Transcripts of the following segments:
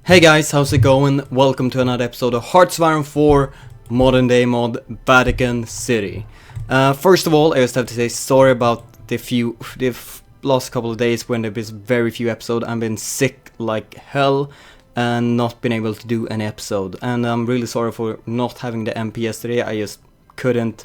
Hey guys, how's it going? Welcome to another episode of HoI4 Modern Day Mod Vatican City. First of all, I just have to say sorry about the last couple of days when there been very few episodes. I've been sick like hell and not been able to do any episode. And I'm really sorry for not having the MP yesterday. I just couldn't.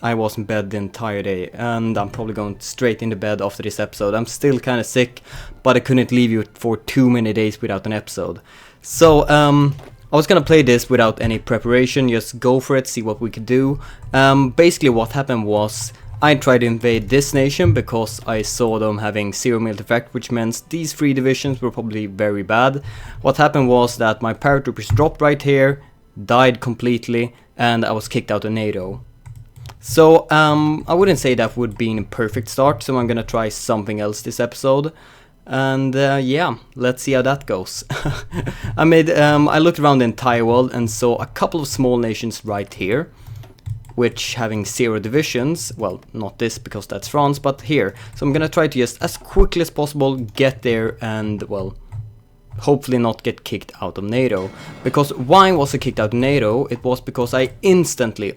I was in bed the entire day, and I'm probably going straight into bed after this episode. I'm still kind of sick, but I couldn't leave you for too many days without an episode. So, I was gonna play this without any preparation, just go for it, see what we could do. Basically what happened was, I tried to invade this nation because I saw them having 0 military effect, which meant these 3 divisions were probably very bad. What happened was that my paratroopers dropped right here, died completely, and I was kicked out of NATO. So, I wouldn't say that would be a perfect start, so I'm gonna try something else this episode. And yeah, let's see how that goes. I looked around the entire world and saw a couple of small nations right here, which having 0 divisions. Well, not this because that's France, but here. So I'm gonna try to just as quickly as possible get there and, well, hopefully not get kicked out of NATO. Because why was I kicked out of NATO? It was because I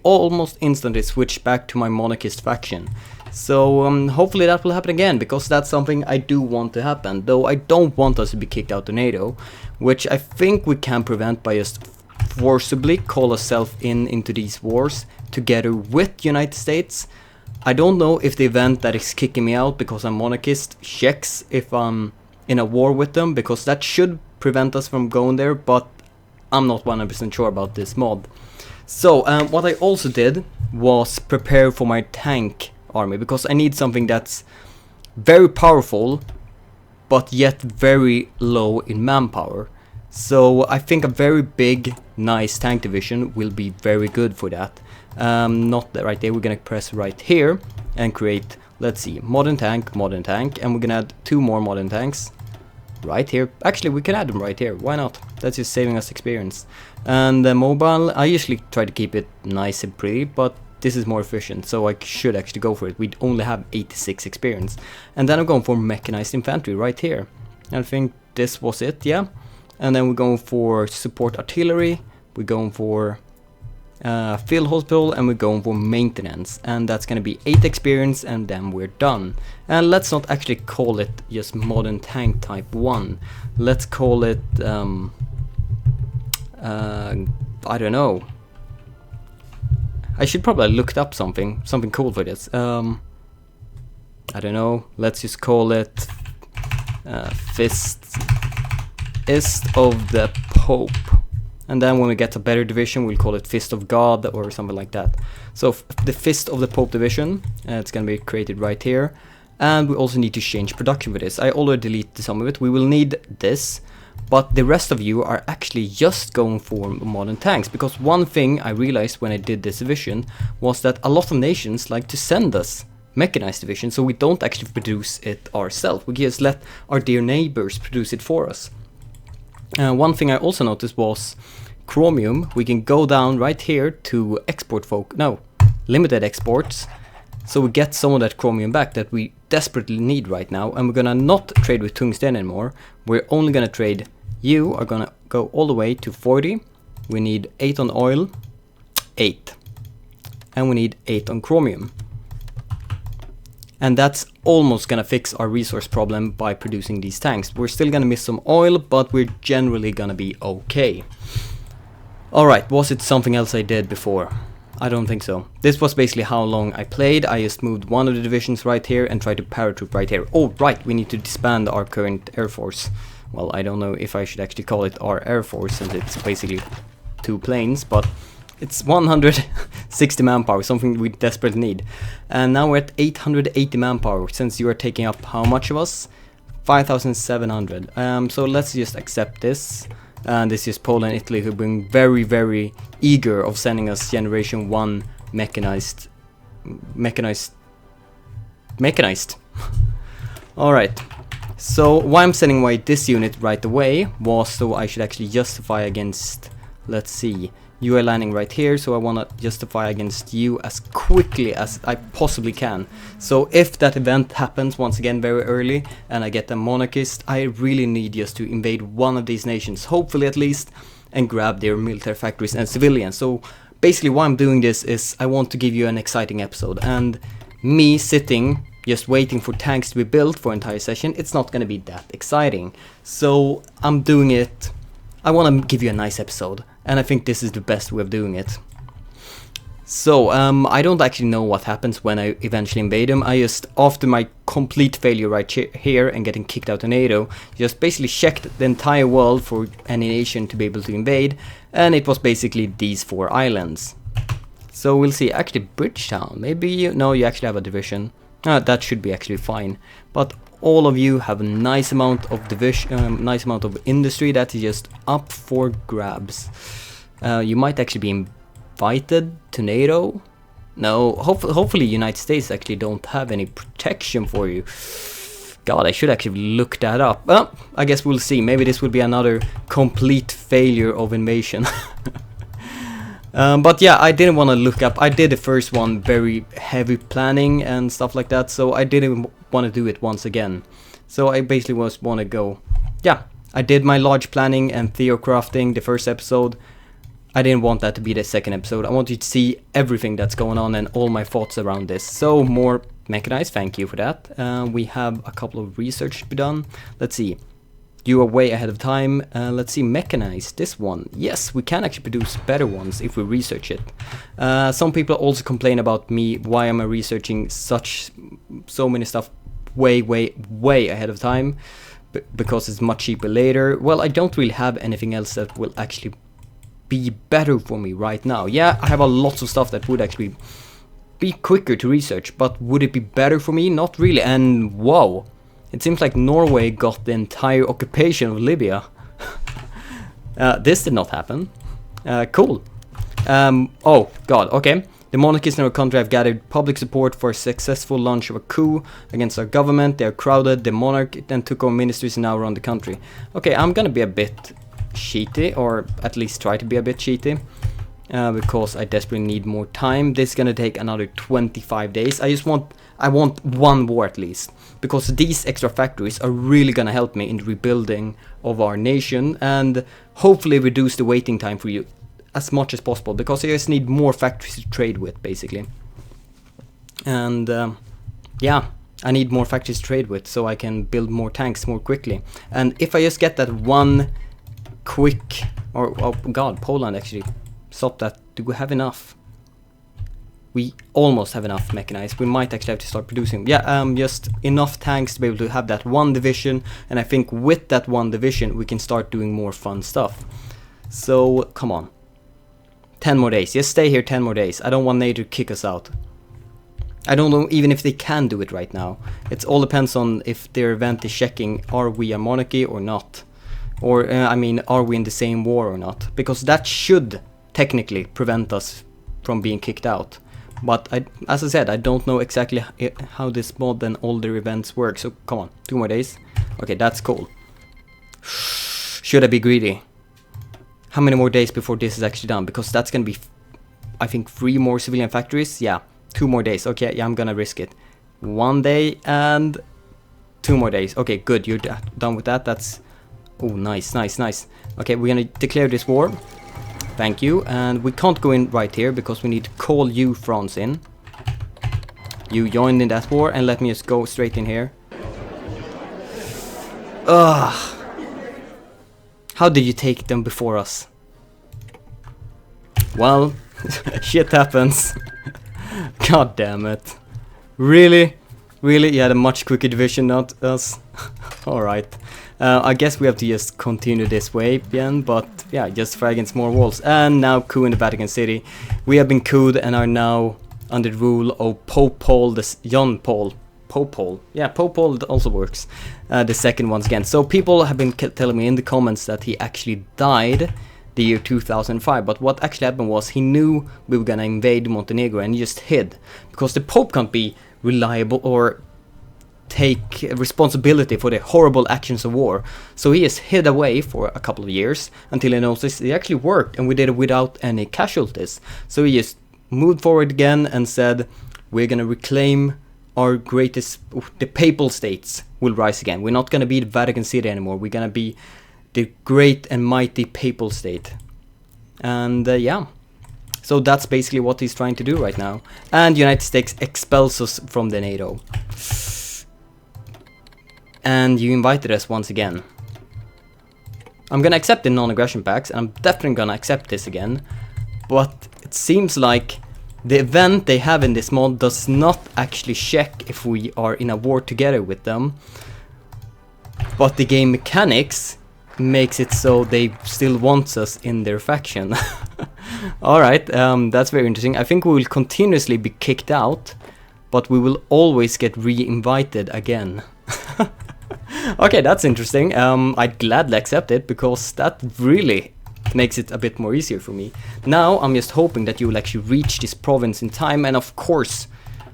almost instantly switched back to my monarchist faction. So hopefully that will happen again, because that's something I do want to happen. Though I don't want us to be kicked out of NATO, which I think we can prevent by just forcibly call ourselves into these wars together with United States. I don't know if the event that is kicking me out because I'm monarchist checks if I'm in a war with them, because that should prevent us from going there, but I'm not 100% sure about this mod. So what I also did was prepare for my tank army, because I need something that's very powerful but yet very low in manpower. So I think a very big nice tank division will be very good for that. Not that right there, we're gonna press right here and create, let's see, modern tank, and we're gonna add 2 more modern tanks right here. Actually, we can add them right here, why not? That's just saving us experience. And the mobile, I usually try to keep it nice and pretty, but this is more efficient, so I should actually go for it. We only have 86 experience. And then I'm going for mechanized infantry right here. I think this was it, yeah. And then we're going for support artillery, we're going for field hospital, and we're going for maintenance, and that's gonna be 8 experience, and then we're done. And let's not actually call it just modern tank type 1. Let's call it I don't know. I should probably look up something cool for this. I don't know. Let's just call it Fist of the Pope. And then when we get a better division, we'll call it Fist of God or something like that. So the Fist of the Pope division, it's going to be created right here. And we also need to change production for this. I already deleted some of it. We will need this. But the rest of you are actually just going for modern tanks. Because one thing I realized when I did this division was that a lot of nations like to send us mechanized division. So we don't actually produce it ourselves. We just let our dear neighbors produce it for us. One thing I also noticed was chromium. We can go down right here to limited exports. So we get some of that chromium back that we desperately need right now. And we're gonna not trade with tungsten anymore. We're only gonna trade, you are gonna go all the way to 40. We need 8 on oil, 8. And we need 8 on chromium. And that's almost gonna fix our resource problem by producing these tanks. We're still gonna miss some oil, but we're generally gonna be okay. Alright, was it something else I did before? I don't think so. This was basically how long I played. I just moved one of the divisions right here and tried to paratroop right here. Oh, right, we need to disband our current air force. Well, I don't know if I should actually call it our air force, since it's basically 2 planes, but it's 160 manpower, something we desperately need. And now we're at 880 manpower, since you are taking up how much of us? 5,700. So let's just accept this. And this is Poland and Italy, who've been very, very eager of sending us Generation 1 mechanized. Alright. So why I'm sending away this unit right away was so I should actually justify against, let's see, You are landing right here, so I want to justify against you as quickly as I possibly can. So if that event happens once again very early and I get a monarchist, I really need just to invade one of these nations, hopefully at least, and grab their military factories and civilians. So basically why I'm doing this is I want to give you an exciting episode, and me sitting just waiting for tanks to be built for entire session, it's not going to be that exciting. So I'm doing it. I want to give you a nice episode, and I think this is the best way of doing it. So I don't actually know what happens when I eventually invade them. I just, after my complete failure right here and getting kicked out of NATO, just basically checked the entire world for any nation to be able to invade, and it was basically these 4 islands. So we'll see. Actually, Bridgetown, maybe no, you actually have a division. That should be actually fine. But all of you have a nice amount of division, nice amount of industry that is just up for grabs. You might actually be invited to NATO. No, hopefully United States actually don't have any protection for you. God, I should actually look that up. Well, I guess we'll see. Maybe this will be another complete failure of invasion. But yeah, I didn't want to look up. I did the first one very heavy planning and stuff like that, so I didn't want to do it once again. So I basically just want to go. Yeah, I did my large planning and theocrafting the first episode. I didn't want that to be the second episode. I want you to see everything that's going on and all my thoughts around this. So more mechanized, thank you for that. We have a couple of research to be done. Let's see. You are way ahead of time. Let's see, mechanized, this one. Yes, we can actually produce better ones if we research it. Some people also complain about me, why am I researching so many stuff way ahead of time, because it's much cheaper later. Well, I don't really have anything else that will actually be better for me right now. Yeah, I have a lot of stuff that would actually be quicker to research, but would it be better for me? Not really. And whoa, it seems like Norway got the entire occupation of Libya. This did not happen. Cool. Oh god, okay. The monarchists in our country have gathered public support for a successful launch of a coup against our government. They are crowded. The monarch then took over ministries and now run the country. Okay, I'm gonna be a bit cheaty, or at least try to be a bit cheaty, because I desperately need more time. This is gonna take another 25 days. I want one war at least, because these extra factories are really gonna help me in the rebuilding of our nation and hopefully reduce the waiting time for you as much as possible, because I just need more factories to trade with basically. And yeah, I need more factories to trade with so I can build more tanks more quickly. And if I just get that one quick, or oh god, Poland actually, stop that. Do we have enough? We almost have enough mechanized. We might actually have to start producing. Yeah, just enough tanks to be able to have that one division, and I think with that one division we can start doing more fun stuff. So come on, 10 more days. Just stay here 10 more days. I don't want NATO to kick us out. I don't know even if they can do it right now. It all depends on if their event is checking, are we a monarchy or not? Or, I mean, are we in the same war or not? Because that should technically prevent us from being kicked out. But, as I said, I don't know exactly how this mod and all their events work. So, come on, 2 more days. Okay, that's cool. Should I be greedy? How many more days before this is actually done? Because that's gonna be, I think, 3 more civilian factories. Yeah, 2 more days. Okay, yeah, I'm gonna risk it. 1 day and 2 more days. Okay, good, you're done with that. That's... oh, nice. Okay, we're gonna declare this war. Thank you. And we can't go in right here because we need to call you, France, in. You joined in that war, and let me just go straight in here. Ugh. How did you take them before us? Well, shit happens. God damn it. Really? Really? You had a much quicker division, not us? Alright. I guess we have to just continue this way again, but yeah, just fight against more walls. And now coup in the Vatican City. We have been couped and are now under the rule of Pope Paul, Pope Paul. Yeah, Pope Paul also works. The second once again. So people have been telling me in the comments that he actually died the year 2005, but what actually happened was he knew we were gonna invade Montenegro and he just hid, because the Pope can't be reliable or take responsibility for the horrible actions of war. So he has hid away for a couple of years until he noticed it actually worked, and we did it without any casualties. So he just moved forward again and said, we're gonna reclaim our greatest, the papal states will rise again. We're not gonna be the Vatican City anymore. We're gonna be the great and mighty papal state. And yeah, so that's basically what he's trying to do right now. And United States expels us from the NATO. And you invited us once again. I'm gonna accept the non-aggression pacts, and I'm definitely gonna accept this again. But it seems like the event they have in this mod does not actually check if we are in a war together with them. But the game mechanics makes it so they still want us in their faction. Alright, that's very interesting. I think we will continuously be kicked out, but we will always get re-invited again. Okay, that's interesting. I'd gladly accept it, because that really makes it a bit more easier for me. Now I'm just hoping that you will actually reach this province in time, and of course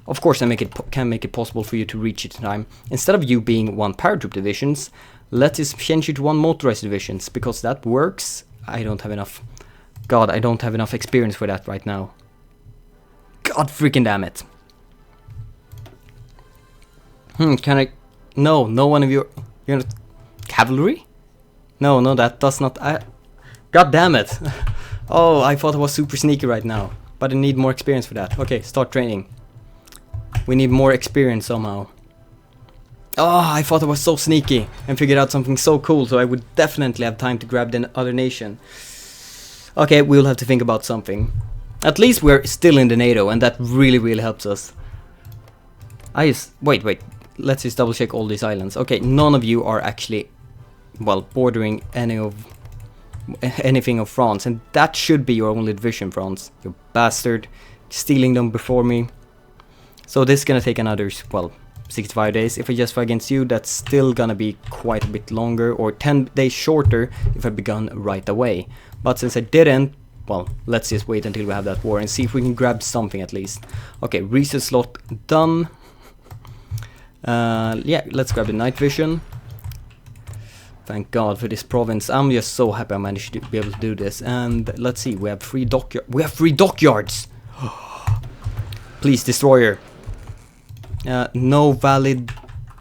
I can make it possible for you to reach it in time. Instead of you being 1 paratroop divisions, let's just change you to 1 motorized divisions, because that works. I don't have enough. God, I don't have enough experience for that right now. God freaking damn it. Can I? No, one of you. You're not cavalry? No, that does not. God damn it. Oh, I thought I was super sneaky right now, but I need more experience for that. Okay, start training. We need more experience somehow. Oh, I thought I was so sneaky and figured out something so cool, so I would definitely have time to grab the other nation. Okay, we'll have to think about something. At least we're still in the NATO, and that really helps us. Wait. Let's just double check all these islands. Okay, none of you are actually, well, bordering anything of France, and that should be your only division, France. You bastard, stealing them before me. So this is gonna take another, well, 65 days. If I just fight against you, that's still gonna be quite a bit longer, or 10 days shorter if I begun right away. But since I didn't, well, let's just wait until we have that war and see if we can grab something at least. Okay, research slot done. Yeah, let's grab the night vision. Thank God for this province. I'm just so happy I managed to be able to do this. And let's see, we have 3 dockyards. We have 3 dockyards! Please, destroyer. No valid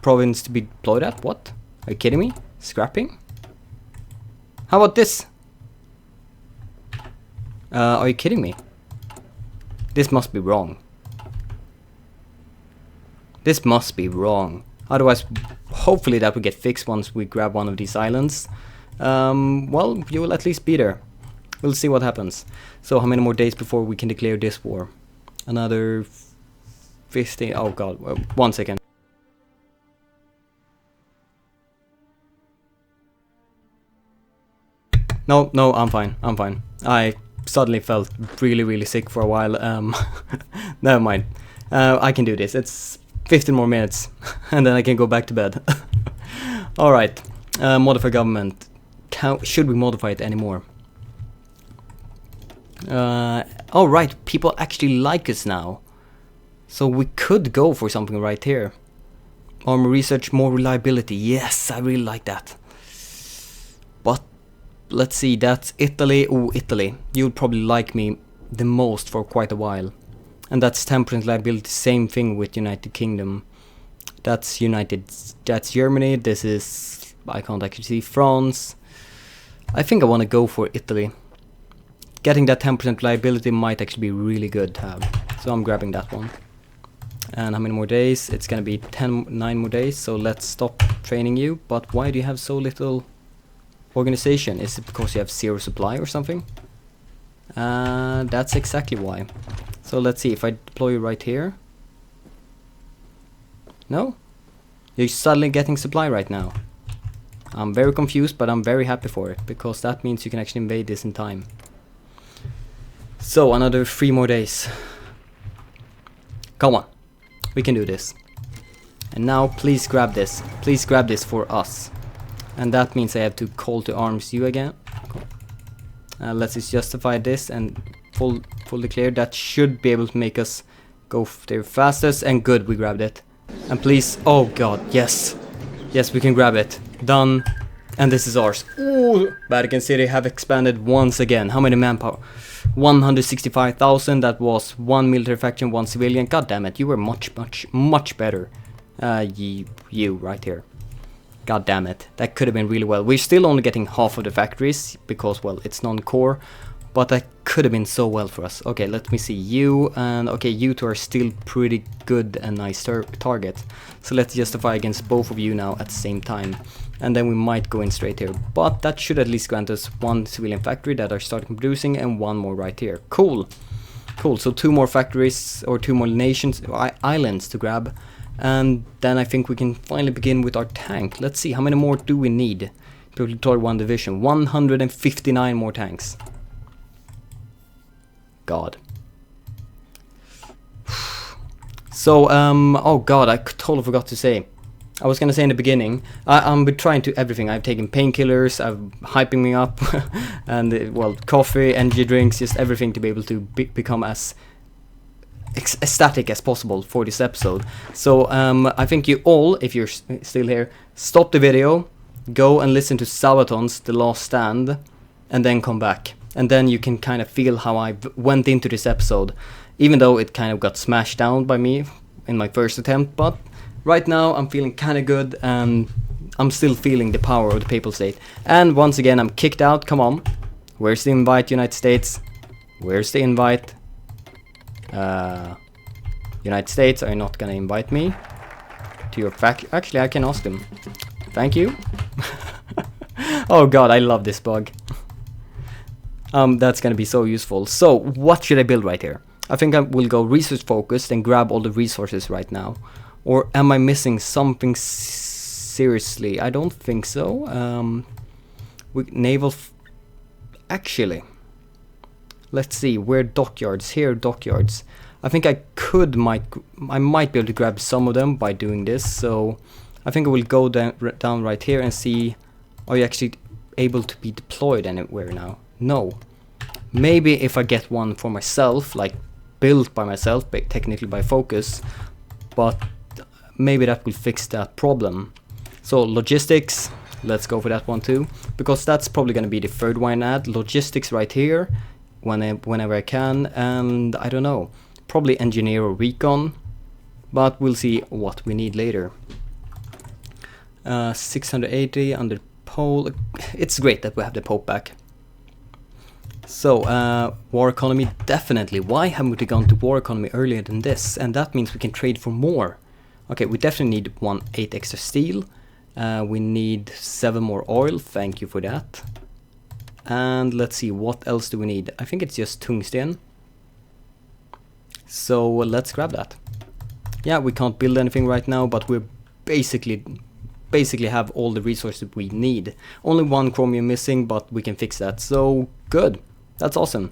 province to be deployed at? What? Are you kidding me? Scrapping? How about this? Are you kidding me? This must be wrong. This must be wrong. Otherwise, hopefully that will get fixed once we grab one of these islands. Well, you will at least be there. We'll see what happens. So how many more days before we can declare this war? Another 15. Oh god, 1 second. No, I'm fine. I suddenly felt really sick for a while. Never mind. I can do this. It's 15 more minutes and then I can go back to bed. Alright, modify government. Should we modify it anymore? Alright, people actually like us now. So we could go for something right here. Armor research, more reliability. Yes, I really like that. But let's see, that's Italy. Oh, Italy. You'll probably like me the most for quite a while. And that's 10% liability, same thing with United Kingdom. That's Germany, this is, I can't actually see, France. I think I want to go for Italy. Getting that 10% liability might actually be really good to have. So I'm grabbing that one. And how many more days? It's gonna be 9 more days, so let's stop training you. But why do you have so little organization? Is it because you have 0 supply or something? That's exactly why. So let's see, if I deploy you right here. No? You're suddenly getting supply right now. I'm very confused, but I'm very happy for it, because that means you can actually invade this in time. So another 3 more days. Come on, we can do this. And now please grab this. Please grab this for us. And that means I have to call to arms you again. Let's just justify this and fully clear. That should be able to make us go there fastest. And good, we grabbed it. And please, oh god, yes. Yes, we can grab it. Done. And this is ours. Ooh, Vatican City have expanded once again. How many manpower? 165,000. That was 1 military faction, 1 civilian. God damn it, you were much better. You right here. God damn it, that could have been really well. We're still only getting half of the factories because, well, it's non-core. But that could have been so well for us. Okay, let me see you, and okay, you two are still pretty good and nice targets. So let's justify against both of you now at the same time. And then we might go in straight here. But that should at least grant us 1 civilian factory that are starting producing and 1 more right here. Cool. Cool, so 2 more factories, or 2 more nations, islands to grab. And then I think we can finally begin with our tank. Let's see, how many more do we need to deploy 1 division? 159 more tanks. God. So, oh god, I totally forgot to say. I was gonna say in the beginning, I'm trying to everything. I've taken painkillers, I'm hyping me up, and well, coffee, energy drinks, just everything to be able to become as ecstatic as possible for this episode. So I think you all, if you're still here, stop the video, go and listen to Sabaton's The Last Stand, and then come back. And then you can kind of feel how I went into this episode, even though it kind of got smashed down by me in my first attempt. But right now I'm feeling kind of good, and I'm still feeling the power of the Papal State. And once again, I'm kicked out. Come on, where's the invite, United States? Where's the invite? United States, are you not gonna invite me to your Actually, I can ask them. Thank you. Oh god, I love this bug. That's gonna be so useful. So, what should I build right here? I think I will go resource focused and grab all the resources right now. Or am I missing something seriously? I don't think so. Naval... Actually... Let's see, where dockyards? Here, dockyards. I think I might be able to grab some of them by doing this. So I think I will go down right here and see, are you actually able to be deployed anywhere now? No. Maybe if I get one for myself, like built by myself, technically by focus, but maybe that will fix that problem. So logistics, let's go for that one too, because that's probably going to be the third one I add. Logistics right here. Whenever I can, and I don't know, probably engineer or recon, but we'll see what we need later. 680 under pole. It's great that we have the Pope back. So war economy, definitely. Why haven't we gone to war economy earlier than this? And that means we can trade for more. Okay, we definitely need 8 extra steel. We need 7 more oil. Thank you for that. And let's see, what else do we need? I think it's just tungsten. So let's grab that. Yeah, we can't build anything right now, but we're basically have all the resources we need. Only 1 chromium missing, but we can fix that. So good. That's awesome.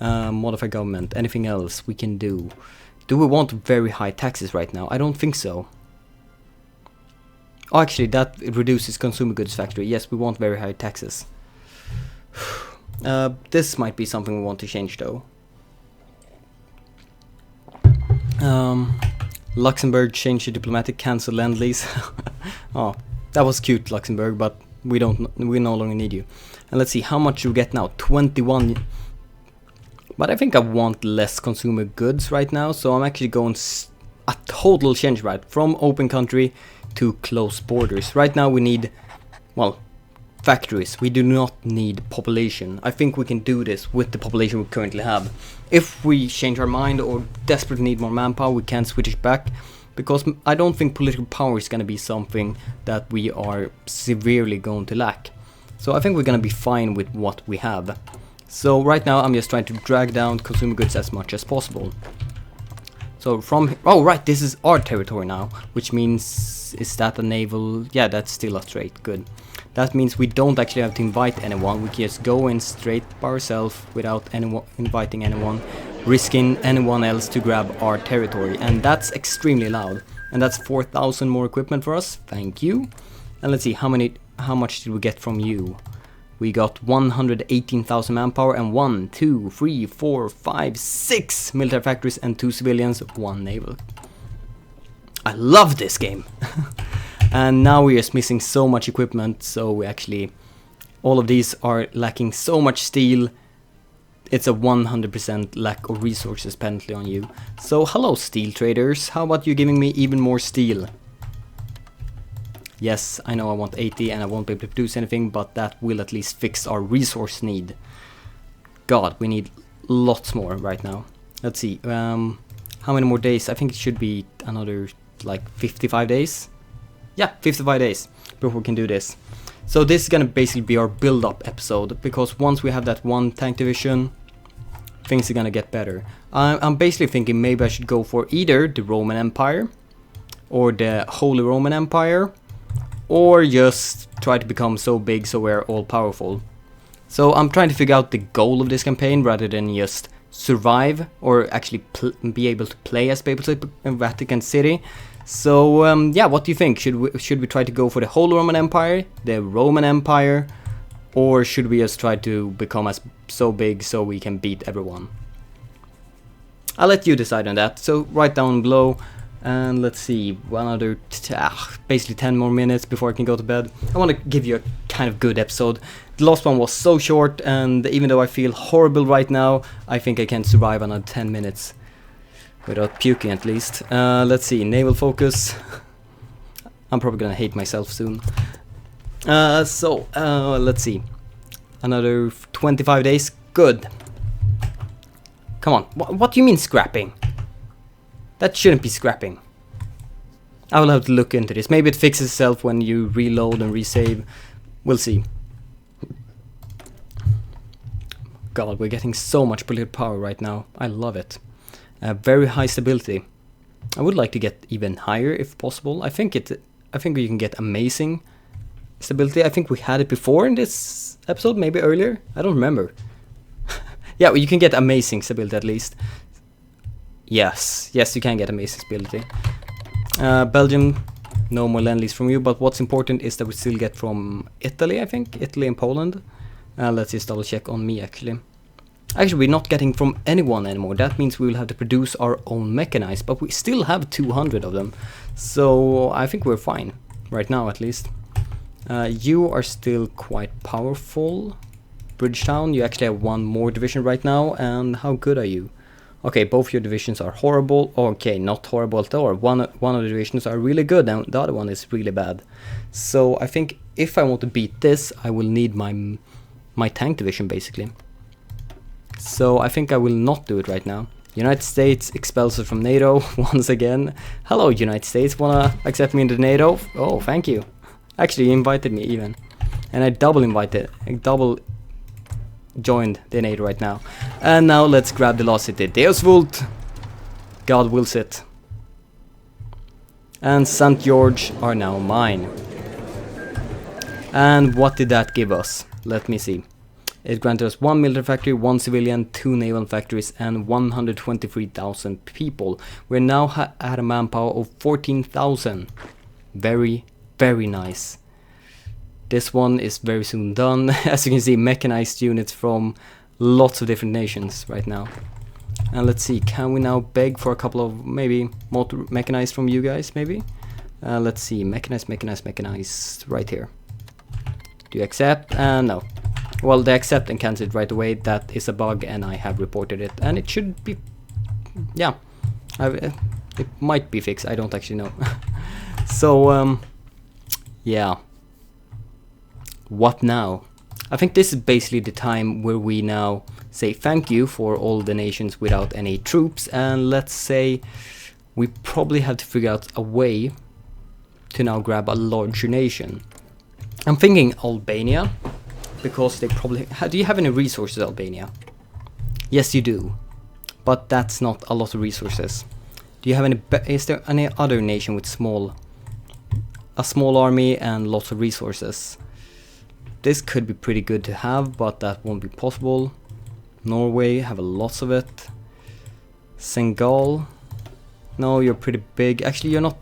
Modify government. Anything else we can do? Do we want very high taxes right now? I don't think so. Oh, actually, that reduces consumer goods factory. Yes, we want very high taxes. This might be something we want to change, though. Luxembourg change to diplomatic, cancel lend-lease. Oh, that was cute, Luxembourg, but we no longer need you. And let's see, how much do we get now? 21. But I think I want less consumer goods right now, so I'm actually going a total change, right, from open country to closed borders. Right now we need, well, factories. We do not need population. I think we can do this with the population we currently have. If we change our mind or desperately need more manpower, we can switch it back, because I don't think political power is going to be something that we are severely going to lack. So I think we're going to be fine with what we have. So right now I'm just trying to drag down consumer goods as much as possible. So from, oh right, this is our territory now, which means, is that a naval? Yeah, that's still a strait, good. That means we don't actually have to invite anyone, we just go in straight by ourselves without anyone inviting anyone, risking anyone else to grab our territory, and that's extremely loud. And that's 4,000 more equipment for us, thank you. And let's see, how much did we get from you? We got 118,000 manpower and 1, 2, 3, 4, 5, 6 military factories and 2 civilians, 1 naval. I love this game. And now we're just missing so much equipment, so we actually, all of these are lacking so much steel. It's a 100% lack of resources penalty on you. So hello steel traders, how about you giving me even more steel? Yes, I know I want 80 and I won't be able to produce anything, but that will at least fix our resource need. God, we need lots more right now. Let's see, how many more days? I think it should be another like 55 days. Yeah, 55 days before we can do this. So this is gonna basically be our build-up episode, because once we have that one tank division, things are gonna get better. I'm basically thinking maybe I should go for either the Roman Empire or the Holy Roman Empire, or just try to become so big so we're all powerful. So I'm trying to figure out the goal of this campaign rather than just survive or actually be able to play as Papal Vatican City. So yeah, what do you think? Should we try to go for the Holy Roman Empire, the Roman Empire, or should we just try to become so big so we can beat everyone? I'll let you decide on that. So write down below, and let's see, basically 10 more minutes before I can go to bed. I want to give you a kind of good episode. The last one was so short, and even though I feel horrible right now, I think I can survive another 10 minutes. Without puking at least. Let's see, naval focus. I'm probably gonna hate myself soon. Let's see. Another 25 days, good. Come on, what do you mean scrapping? That shouldn't be scrapping. I will have to look into this. Maybe it fixes itself when you reload and resave. We'll see. God, we're getting so much political power right now. I love it. Very high stability. I would like to get even higher if possible. I think we can get amazing stability. I think we had it before in this episode, maybe earlier. I don't remember. Yeah, well, you can get amazing stability at least. Yes, you can get amazing stability. Belgium, no more lend-lease from you, but what's important is that we still get from Italy, I think. Italy and Poland. Let's just double check on me actually. Actually, we're not getting from anyone anymore. That means we will have to produce our own mechanized, but we still have 200 of them. So I think we're fine, right now at least. You are still quite powerful. Bridgetown, you actually have one more division right now, and how good are you? Okay, both your divisions are horrible. Okay, not horrible at all. One of the divisions are really good, and the other one is really bad. So I think if I want to beat this, I will need my tank division basically. So I think I will not do it right now. United States expels us from NATO once again. Hello United States, wanna accept me into NATO? Oh, thank you. Actually, you invited me even. And I double joined the NATO right now. And now let's grab the last city. Deus vult. God wills it. And St. George are now mine. And what did that give us? Let me see. It granted us 1 military factory, 1 civilian, 2 naval factories, and 123,000 people. We're now at a manpower of 14,000. Very, very nice. This one is very soon done. As you can see, mechanized units from lots of different nations right now. And let's see, can we now beg for a couple of maybe motor mechanized from you guys, maybe? Let's see, mechanized, right here. Do you accept? No. Well, they accept and cancel it right away. That is a bug, and I have reported it. And it should be... yeah. It might be fixed. I don't actually know. So, yeah. What now? I think this is basically the time where we now say thank you for all the nations without any troops. And let's say we probably have to figure out a way to now grab a larger nation. I'm thinking Albania. Because they probably... do you have any resources, Albania? Yes, you do. But that's not a lot of resources. Do you have any... is there any other nation with a small army and lots of resources? This could be pretty good to have, but that won't be possible. Norway, have lots of it. Senegal. No, you're pretty big. Actually, you're not...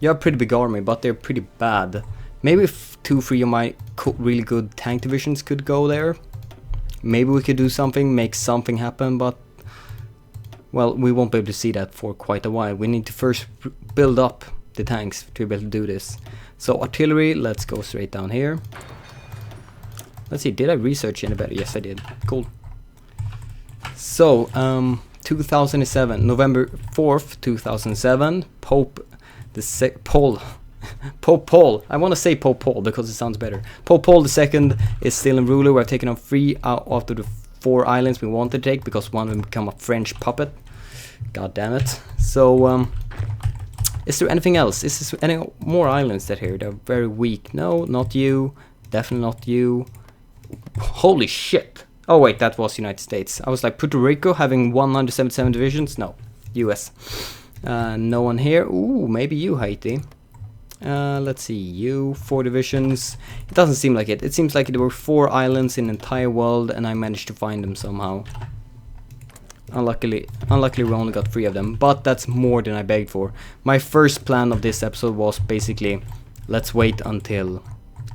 you have a pretty big army, but they're pretty bad. Maybe if 2-3 of my really good tank divisions could go there. Maybe we could do something, make something happen, but well, we won't be able to see that for quite a while. We need to first build up the tanks to be able to do this. So artillery, let's go straight down here. Let's see, did I research any better? Yes, I did. Cool. So, 2007, November 4th, 2007, Pope Paul. Pope Paul. I want to say Pope Paul because it sounds better. Pope Paul II is still in ruler. We're taking on 3 out of the 4 islands we want to take because one of them become a French puppet. God damn it. So, is there anything else? Is there any more islands that here? They're very weak. No, not you. Definitely not you. Holy shit. Oh wait, that was United States. I was like, Puerto Rico having 177 divisions? No. US. No one here. Ooh, maybe you, Haiti. Let's see, you, 4 divisions. It doesn't seem like it. It seems like there were 4 islands in the entire world and I managed to find them somehow. Unluckily we only got 3 of them, but that's more than I begged for. My first plan of this episode was basically, let's wait until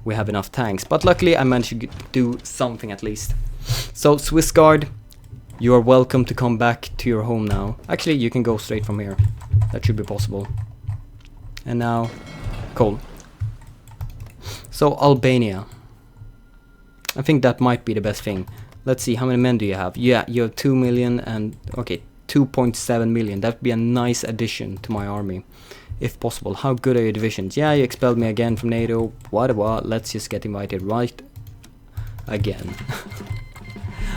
we have enough tanks. But luckily I managed to do something at least. So Swiss Guard, you are welcome to come back to your home now. Actually, you can go straight from here. That should be possible. And now, cool. So Albania. I think that might be the best thing. Let's see, how many men do you have? Yeah, you have 2 million and, okay, 2.7 million. That would be a nice addition to my army, if possible. How good are your divisions? Yeah, you expelled me again from NATO. What? Let's just get invited right again.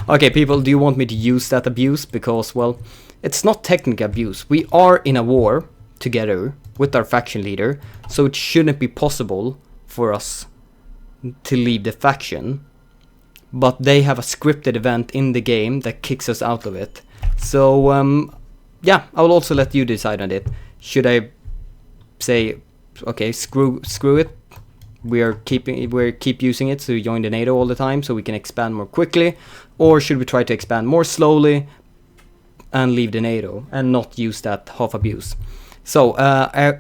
Okay, people, do you want me to use that abuse? Because, well, it's not technical abuse. We are in a war together with our faction leader, so it shouldn't be possible for us to leave the faction. But they have a scripted event in the game that kicks us out of it. So, yeah, I will also let you decide on it. Should I say, okay, screw it? We're keep using it to join the NATO all the time so we can expand more quickly, or should we try to expand more slowly and leave the NATO and not use that half abuse? So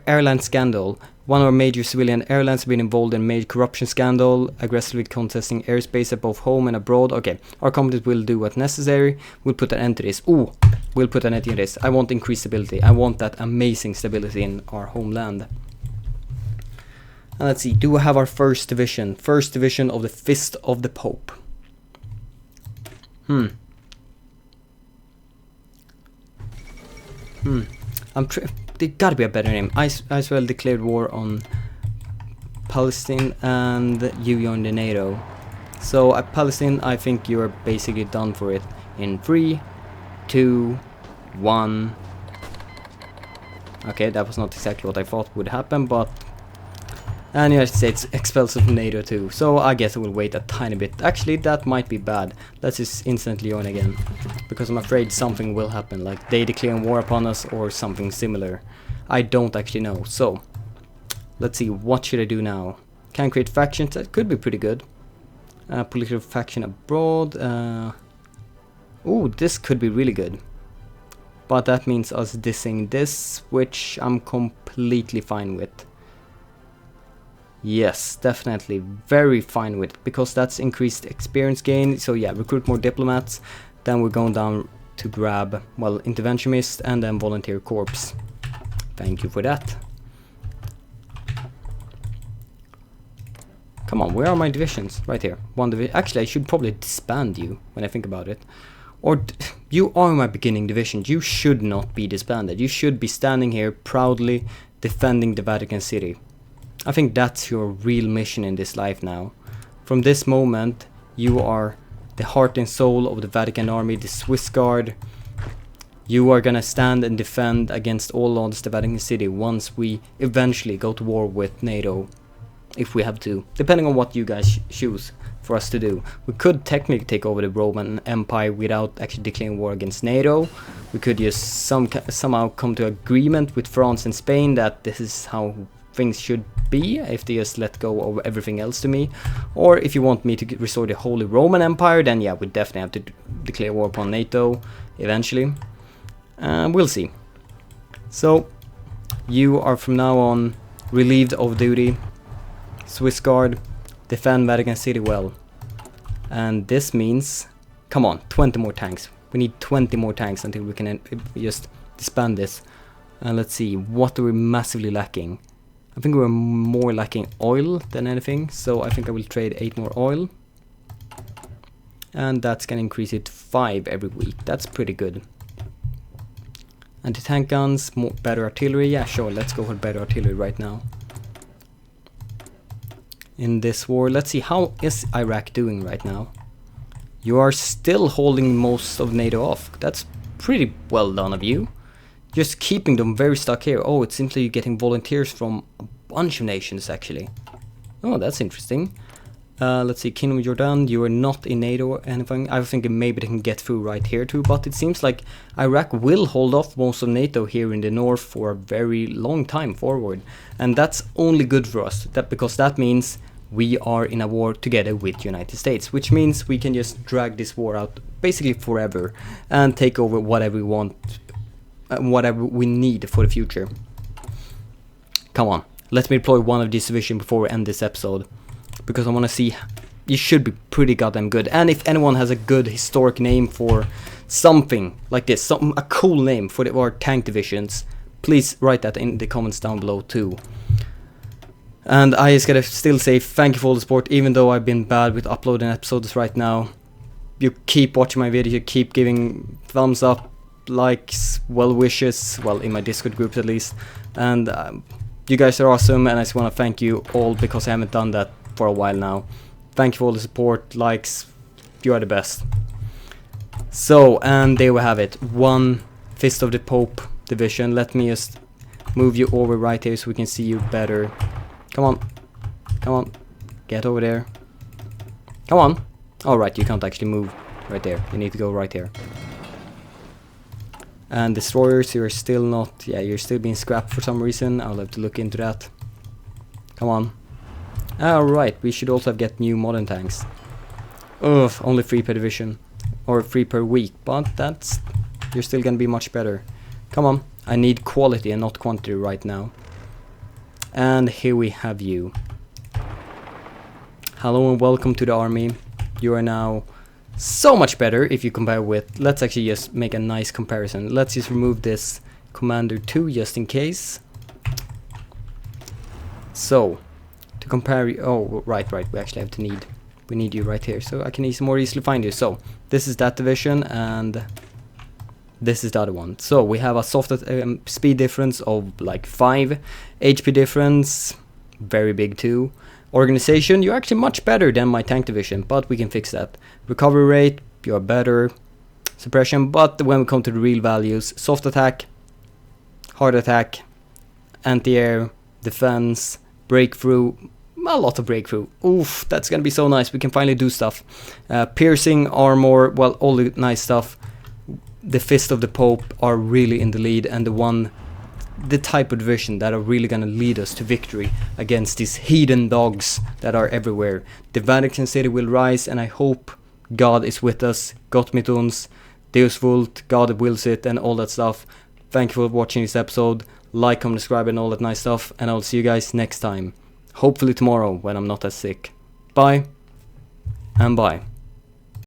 airline scandal. One of our major civilian airlines have been involved in a major corruption scandal, aggressively contesting airspace at both home and abroad. Okay, our companies will do what's necessary. We'll put an end to this. Ooh, we'll put an end to this. I want increased stability. I want that amazing stability in our homeland. And let's see, do we have our first division? First division of the Fist of the Pope. There gotta be a better name. Israel declared war on Palestine and you joined the NATO. So Palestine, I think you're basically done for it in 3, 2, 1. Okay, that was not exactly what I thought would happen, but... And the United States expels us from NATO too, so I guess I will wait a tiny bit. Actually, that might be bad. Let's just instantly join again, because I'm afraid something will happen, like they declaring war upon us or something similar. I don't actually know, so let's see, what should I do now? Can create factions, that could be pretty good. Political faction abroad. Ooh, this could be really good. But that means us dissing this, which I'm completely fine with. Yes, definitely very fine with, because that's increased experience gain. So yeah, recruit more diplomats. Then we're going down to grab, well, interventionist and then volunteer corps. Thank you for that. Come on, where are my divisions? Right here. One division. Actually, I should probably disband you when I think about it. Or you are my beginning division. You should not be disbanded. You should be standing here proudly defending the Vatican City. I think that's your real mission in this life now. From this moment, you are the heart and soul of the Vatican Army, the Swiss Guard. You are gonna stand and defend against all odds the Vatican City once we eventually go to war with NATO. If we have to, depending on what you guys choose for us to do. We could technically take over the Roman Empire without actually declaring war against NATO. We could just somehow come to agreement with France and Spain that this is how things should be if they just let go of everything else to me. Or if you want me to restore the Holy Roman Empire, then yeah, we definitely have to declare war upon NATO eventually. We'll see. So you are from now on relieved of duty. Swiss Guard, defend Vatican City well. And this means, come on, 20 more tanks. We need 20 more tanks until we can just disband this. And let's see, what are we massively lacking? I think we're more lacking oil than anything, so I think I will trade 8 more oil. And that's gonna increase it 5 every week. That's pretty good. Anti-tank guns, more better artillery. Yeah, sure, let's go for better artillery right now. In this war, let's see, how is Iraq doing right now? You are still holding most of NATO off. That's pretty well done of you. Just keeping them very stuck here. Oh, it seems like you're getting volunteers from a bunch of nations, actually. Oh, that's interesting. Let's see, Kingdom of Jordan, you are not in NATO or anything. I was thinking maybe they can get through right here too, but it seems like Iraq will hold off most of NATO here in the north for a very long time forward. And that's only good for us, because that means we are in a war together with the United States, which means we can just drag this war out basically forever and take over whatever we want, whatever we need for the future. Come on, let me deploy one of these divisions before we end this episode, because I want to see. You should be pretty goddamn good. And if anyone has a good historic name for something like this, a cool name for our tank divisions, please write that in the comments down below too. And I just gotta still say thank you for all the support, even though I've been bad with uploading episodes right now. You keep watching my videos, you keep giving thumbs up, likes, well wishes, well, in my Discord groups at least. And you guys are awesome, and I just want to thank you all, because I haven't done that for a while now. Thank you for all the support, likes, you are the best. So, and there we have it, 1 Fist of the Pope division. Let me just move you over right here so we can see you better. Come on, come on, get over there. Come on. Alright, you can't actually move right there. You need to go right here. And destroyers, you're still not, yeah, you're still being scrapped for some reason. I'll have to look into that. Come on. Alright, we should also get new modern tanks. Ugh, only 3 per division. Or 3 per week, but that's, you're still gonna be much better. Come on, I need quality and not quantity right now. And here we have you. Hello and welcome to the army. You are now so much better if you compare with, let's actually just make a nice comparison. Let's just remove this commander 2 just in case. So, to compare you, oh, right, we actually have to we need you right here, so I can more easily find you. So, this is that division, and this is the other one. So we have a soft speed difference of like 5, HP difference, very big too. Organization, you're actually much better than my tank division, but we can fix that. Recovery rate, you're better. Suppression, but when we come to the real values, soft attack, hard attack, anti-air, defense, breakthrough, a lot of breakthrough. Oof, that's gonna be so nice. We can finally do stuff. Piercing, armor, well, all the nice stuff. The Fist of the Pope are really in the lead, and the type of division that are really gonna lead us to victory against these heathen dogs that are everywhere. The Vatican City will rise, and I hope God is with us. Gott mit uns, Deus vult, God wills it, and all that stuff. Thank you for watching this episode. Like, comment, subscribe, and all that nice stuff, and I'll see you guys next time. Hopefully tomorrow when I'm not as sick. Bye, and bye.